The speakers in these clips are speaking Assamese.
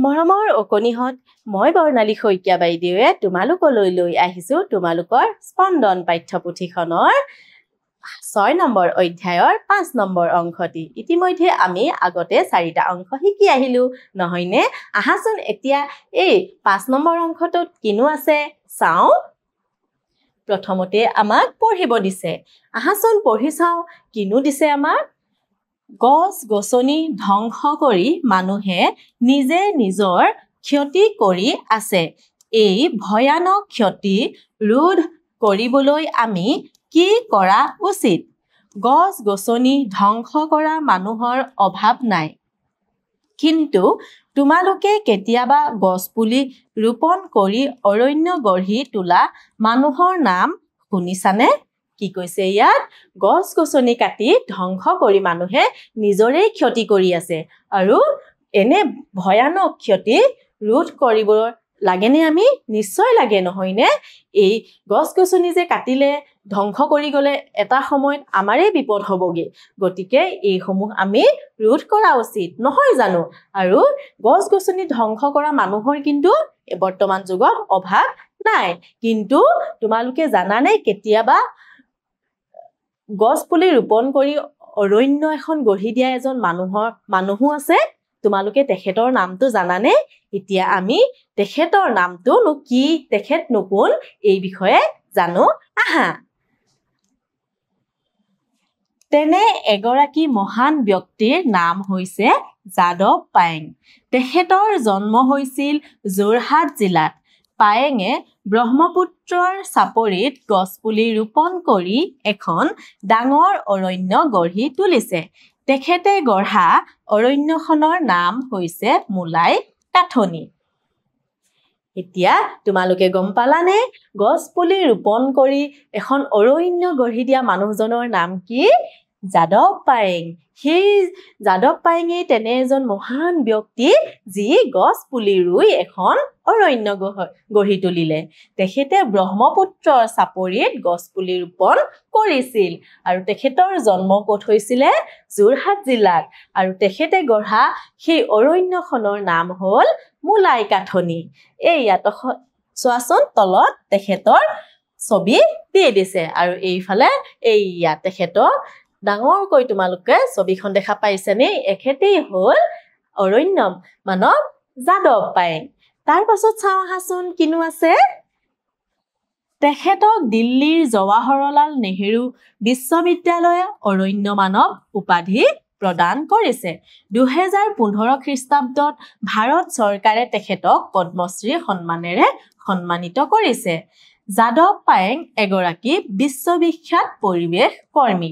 মৰমৰ অকণিহঁত মই বৰ্ণালী শইকীয়া বাইদেৱে তোমালোকলৈ লৈ আহিছোঁ তোমালোকৰ স্পন্দন পাঠ্যপুথিখনৰ 6 নম্বৰ অধ্যায়ৰ 5 নম্বৰ অংশটি। ইতিমধ্যে আমি আগতে 4টা অংশ শিকি আহিলোঁ নহয়নে? আহাচোন এতিয়া এই 5 নম্বৰ অংশটোত কিনো আছে চাওঁ। প্ৰথমতে আমাক পঢ়িব দিছে। আহাচোন পঢ়ি চাওঁ কিনো দিছে আমাক। গছ গছনি ধ্বংস কৰি মানুহে নিজে নিজৰ ক্ষতি কৰি আছে। এই ভয়ানক ক্ষতি ৰোধ কৰিবলৈ আমি কি কৰা উচিত? গছ গছনি ধ্বংস কৰা মানুহৰ অভাৱ নাই, কিন্তু তোমালোকে কেতিয়াবা গছপুলি ৰোপণ কৰি অৰণ্য গঢ়ি তোলা মানুহৰ নাম শুনিছানে? কি কৈছে ইয়াত? গছ গছনি কাটি ধ্বংস কৰি মানুহে নিজৰে ক্ষতি কৰি আছে আৰু এনে ভয়ানক ক্ষতি ৰোধ কৰিব লাগেনে আমি? নিশ্চয় লাগে নহয়নে? এই গছ গছনি যে কাটিলে ধ্বংস কৰি গ'লে এটা সময়ত আমাৰে বিপদ হ'বগে। গতিকে এইসমূহ আমি ৰোধ কৰা উচিত নহয় জানো? আৰু গছ গছনি ধ্বংস কৰা মানুহৰ কিন্তু বৰ্তমান যুগত অভাৱ নাই। কিন্তু তোমালোকে জানানে কেতিয়াবা গছ পুলি ৰোপণ কৰি অৰণ্য এখন গঢ়ি দিয়া এজন মানুহো আছে। তোমালোকে তেখেতৰ নামটো জানানে? এতিয়া আমি তেখেতৰ নামটোনো কি, তেখেতনো কোন, এই বিষয়ে জানো আহা। তেনে এগৰাকী মহান ব্যক্তিৰ নাম হৈছে যাদৱ পায়েং। তেখেতৰ জন্ম হৈছিল যোৰহাট জিলাত। পায়েঙে ব্ৰহ্মপুত্ৰৰ চাপৰিত গছপুলি ৰোপণ কৰি এখন ডাঙৰ অৰণ্য গঢ়ি তুলিছে। তেখেতে গঢ়া অৰণ্যখনৰ নাম হৈছে মোলাই কাথনি। এতিয়া তোমালোকে গম পালানে গছ পুলি ৰোপণ কৰি এখন অৰণ্য গঢ়ি দিয়া মানুহজনৰ নাম কি? যাদৱ পায়েং। সেই যাদৱ পায়েঙেই তেনে এজন মহান ব্যক্তি যি গছ পুলি ৰুই এখন অৰণ্য গঢ়ি তুলিলে। তেখেতে ব্ৰহ্মপুত্ৰৰ চাপৰিত গছ পুলি ৰোপণ কৰিছিল আৰু তেখেতৰ জন্ম ক'ত হৈছিলে? যোৰহাট জিলাত। আৰু তেখেতে গঢ়া সেই অৰণ্যখনৰ নাম হ'ল মোলাই কাথনি। এইয়াত চোৱাচোন তলত তেখেতৰ ছবি দি দিছে আৰু এইফালে এইয়া তেখেতৰ ডাঙৰকৈ তোমালোকে ছবিখন দেখা পাইছেনে? এখেতেই হ'ল অৰণ্য মানৱ যাদৱ পায়েং। তাৰ পাছত চাওঁ আহাচোন কিনো আছে। তেখেতক দিল্লীৰ জৱাহৰলাল নেহেৰু বিশ্ববিদ্যালয়ে অৰণ্য মানৱ উপাধি প্ৰদান কৰিছে। 2015 খ্ৰীষ্টাব্দত ভাৰত চৰকাৰে তেখেতক পদ্মশ্ৰী সন্মানেৰে সন্মানিত কৰিছে। যাদৱ পায়েং এগৰাকী বিশ্ববিখ্যাত পৰিৱেশ কৰ্মী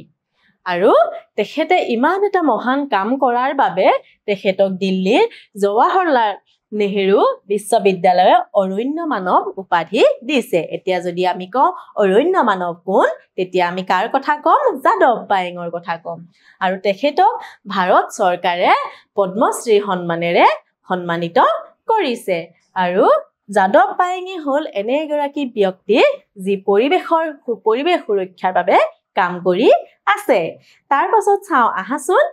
আৰু তেখেতে ইমান এটা মহান কাম কৰাৰ বাবে তেখেতক দিল্লীৰ জৱাহৰলাল নেহেৰু বিশ্ববিদ্যালয়ে অৰণ্য মানৱ উপাধি দিছে। এতিয়া যদি আমি কওঁ অৰণ্য মানৱ কোন, তেতিয়া আমি কাৰ কথা ক'ম? যাদৱ পায়েঙৰ কথা ক'ম। আৰু তেখেতক ভাৰত চৰকাৰে পদ্মশ্ৰী সন্মানেৰে সন্মানিত কৰিছে। আৰু যাদৱ পায়েঙে হ'ল এনে এগৰাকী ব্যক্তি যি পৰিৱেশ সুৰক্ষাৰ বাবে কাম কৰি আছে। তাৰ পাছত চাওঁ আহাচোন।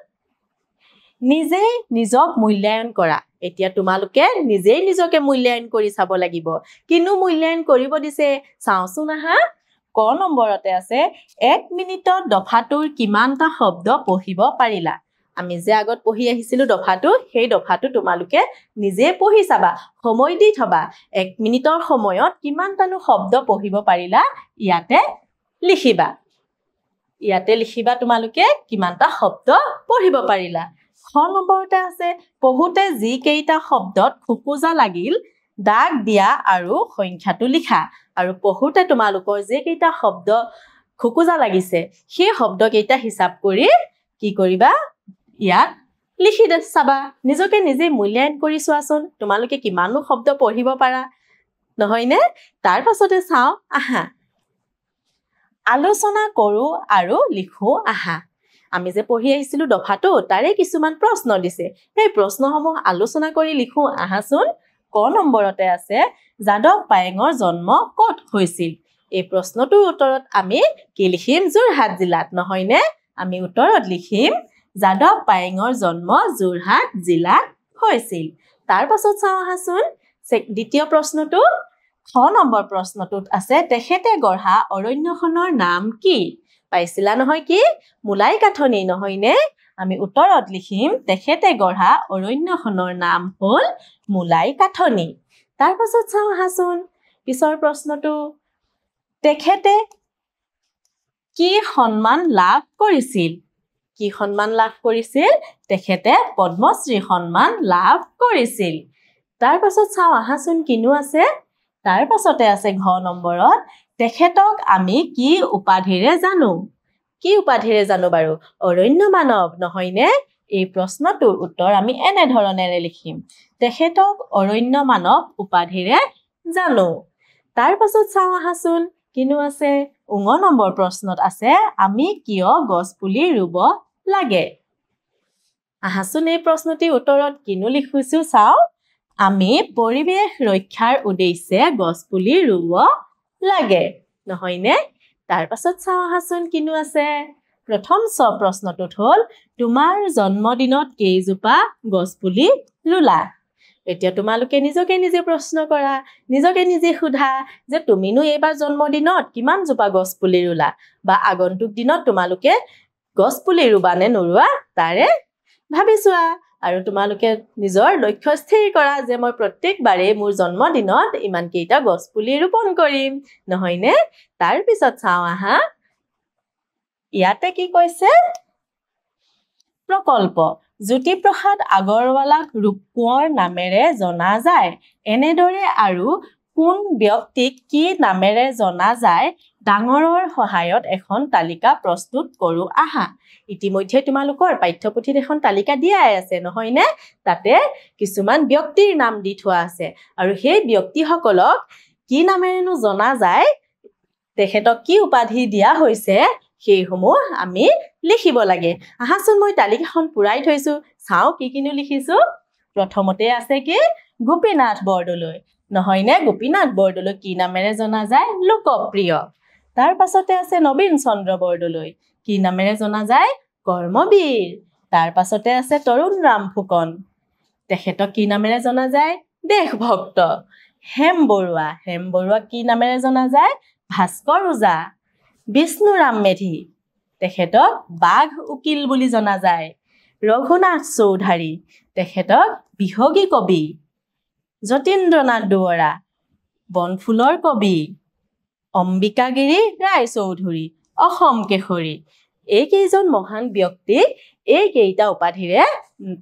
নিজে নিজক মূল্যায়ন কৰা। এতিয়া তোমালোকে নিজেই নিজকে মূল্যায়ন কৰি চাব লাগিব। কিনো মূল্যায়ন কৰিব দিছে চাওঁচোন আহা। ক নম্বৰতে আছে 1 মিনিটত দফাটোৰ কিমানটা শব্দ পঢ়িব পাৰিলা? আমি যে আগত পঢ়ি আহিছিলোঁ দফাটো, সেই দফাটো তোমালোকে নিজে পঢ়ি চাবা, সময় দি থবা। 1 মিনিটৰ সময়ত কিমানটানো শব্দ পঢ়িব পাৰিলা ইয়াতে লিখিবা। ইয়াতে লিখিবা তোমালোকে কিমানটা শব্দ পঢ়িব পাৰিলা। খ নম্বৰতে আছে পঢ়োতে যিকেইটা শব্দত খোকোজা লাগিল দাগ দিয়া আৰু সংখ্যাটো লিখা। আৰু পঢ়োতে তোমালোকৰ যিকেইটা শব্দ খোকোজা লাগিছে সেই শব্দকেইটা হিচাপ কৰি কি কৰিবা? ইয়াত লিখি চাবা। নিজকে নিজে মূল্যায়ন কৰি চোৱাচোন তোমালোকে কিমানো শব্দ পঢ়িব পাৰা নহয়নে? তাৰ পাছতে চাওঁ আহা। আলোচনা কৰোঁ আৰু লিখোঁ আহা। আমি যে পঢ়ি আহিছিলোঁ দফাটো, তাৰে কিছুমান প্ৰশ্ন দিছে। সেই প্ৰশ্নসমূহ আলোচনা কৰি লিখোঁ আহাচোন। ক নম্বৰতে আছে যাদৱ পায়েঙৰ জন্ম ক'ত হৈছিল? এই প্ৰশ্নটোৰ উত্তৰত আমি কি লিখিম? যোৰহাট জিলাত নহয়নে? আমি উত্তৰত লিখিম যাদৱ পায়েঙৰ জন্ম যোৰহাট জিলাত হৈছিল। তাৰ পাছত চাওঁ আহাচোন দ্বিতীয় প্ৰশ্নটো খ নম্বৰ প্ৰশ্নটোত আছে তেখেতে গঢ়া অৰণ্যখনৰ নাম কি পাইছিলা নহয় কি মোলাই কাঠনি নহয়নে আমি উত্তৰত লিখিম তেখেতে গঢ়া অৰণ্যখনৰ নাম হ'ল মোলাই কাঠনি তাৰ পাছত চাওঁ আহাচোন পিছৰ প্ৰশ্নটো তেখেতে কি সন্মান লাভ কৰিছিল কি সন্মান লাভ কৰিছিল তেখেতে পদ্মশ্ৰী সন্মান লাভ কৰিছিল তাৰ পাছত চাওঁ আহাচোন কিনো আছে তাৰ পাছতে আছে ঘ নম্বৰত তেখেতক আমি কি উপাধিৰে জানো কি উপাধিৰে জানো বাৰু অৰণ্য মানৱ নহয়নে এই প্ৰশ্নটোৰ উত্তৰ আমি এনে ধৰণেৰে লিখিম তেখেতক অৰণ্য মানৱ উপাধিৰে জানো তাৰ পাছত চাওঁ আহাচোন কিনো আছে উঙ নম্বৰ প্ৰশ্নত আছে আমি কিয় গছপুলি ৰুব লাগে আহাচোন এই প্ৰশ্নটিৰ উত্তৰত কিনো লিখিছো চাওঁ আমি পৰিৱেশ ৰক্ষাৰ উদ্দেশ্যে গছপুলি ৰুব লাগে নহয়নে তাৰ পাছত চাওঁ আহাচোন কিনো আছে প্ৰথম প্ৰশ্নটোত হ'ল তোমাৰ জন্মদিনত কেইজোপা গছপুলি ৰুলা এতিয়া তোমালোকে নিজকে নিজে প্ৰশ্ন কৰা নিজকে নিজে সোধা যে তুমিনো এইবাৰ জন্মদিনত কিমান জোপা গছপুলি ৰুলা বা আগন্তুক দিনত তোমালোকে গছপুলি ৰুবা নে নৰুৱা তাৰে ভাবি চোৱা আৰু তোমালোকে নিজৰ লক্ষ্য স্থিৰ কৰা যে মই প্ৰত্যেকবাৰে মোৰ জন্মদিনত ইমান কেইটা গছপুলি ৰোপণ কৰিম নহয়নে তাৰ পিছত চাওঁ আহা ইয়াতে কি কৈছে প্ৰকল্প জ্যোতিপ্ৰসাদ আগৰৱালাক কোঁৱৰ নামেৰে জনা যায় এনেদৰে আৰু কোন ব্যক্তিক কি নামেৰে জনা যায় ডাঙৰৰ সহায়ত এখন তালিকা প্ৰস্তুত কৰো আহা ইতিমধ্যে তোমালোকৰ পাঠ্যপুথিত এখন তালিকা দিয়াই আছে নহয়নে তাতে কিছুমান ব্যক্তিৰ নাম দি থোৱা আছে আৰু সেই ব্যক্তিসকলক কি নামেৰেনো জনা যায় তেখেতক কি উপাধি দিয়া হৈছে সেইসমূহ আমি লিখিব লাগে আহাচোন মই তালিকাখন পুৰাই থৈছো চাওঁ কি কিনো লিখিছো প্ৰথমতে আছে কি গোপীনাথ বৰদলৈ নহয়নে গোপীনাথ বৰদলৈ কি নামেৰে জনা যায় লোকপ্ৰিয় তাৰ পাছতে আছে নবীন চন্দ্ৰ বৰদলৈ কি নামেৰে জনা যায় কৰ্মবীৰ তাৰ পাছতে আছে তৰুণ ৰাম ফুকন তেখেতক কি নামেৰে জনা যায় দেশভক্ত হেম বৰুৱা কি নামেৰে জনা যায় ভাস্কৰ ওজা বিষ্ণুৰাম মেধি তেখেতক বাঘ উকিল বুলি জনা যায় ৰঘুনাথ চৌধাৰী তেখেতক বিহগী কবি যতীন্দ্ৰনাথ দুৱৰা বনফুলৰ কবি অম্বিকাগিৰি ৰায়চৌধুৰী অসম কেশৰী এইকেইজন মহান ব্যক্তিক এইকেইটা উপাধিৰে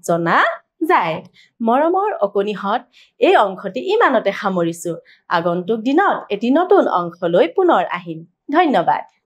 জনা যায় মৰমৰ অকণিহঁত এই অংশটি ইমানতে সামৰিছো আগন্তুক দিনত এটি নতুন অংশ লৈ পুনৰ আহিম ধন্যবাদ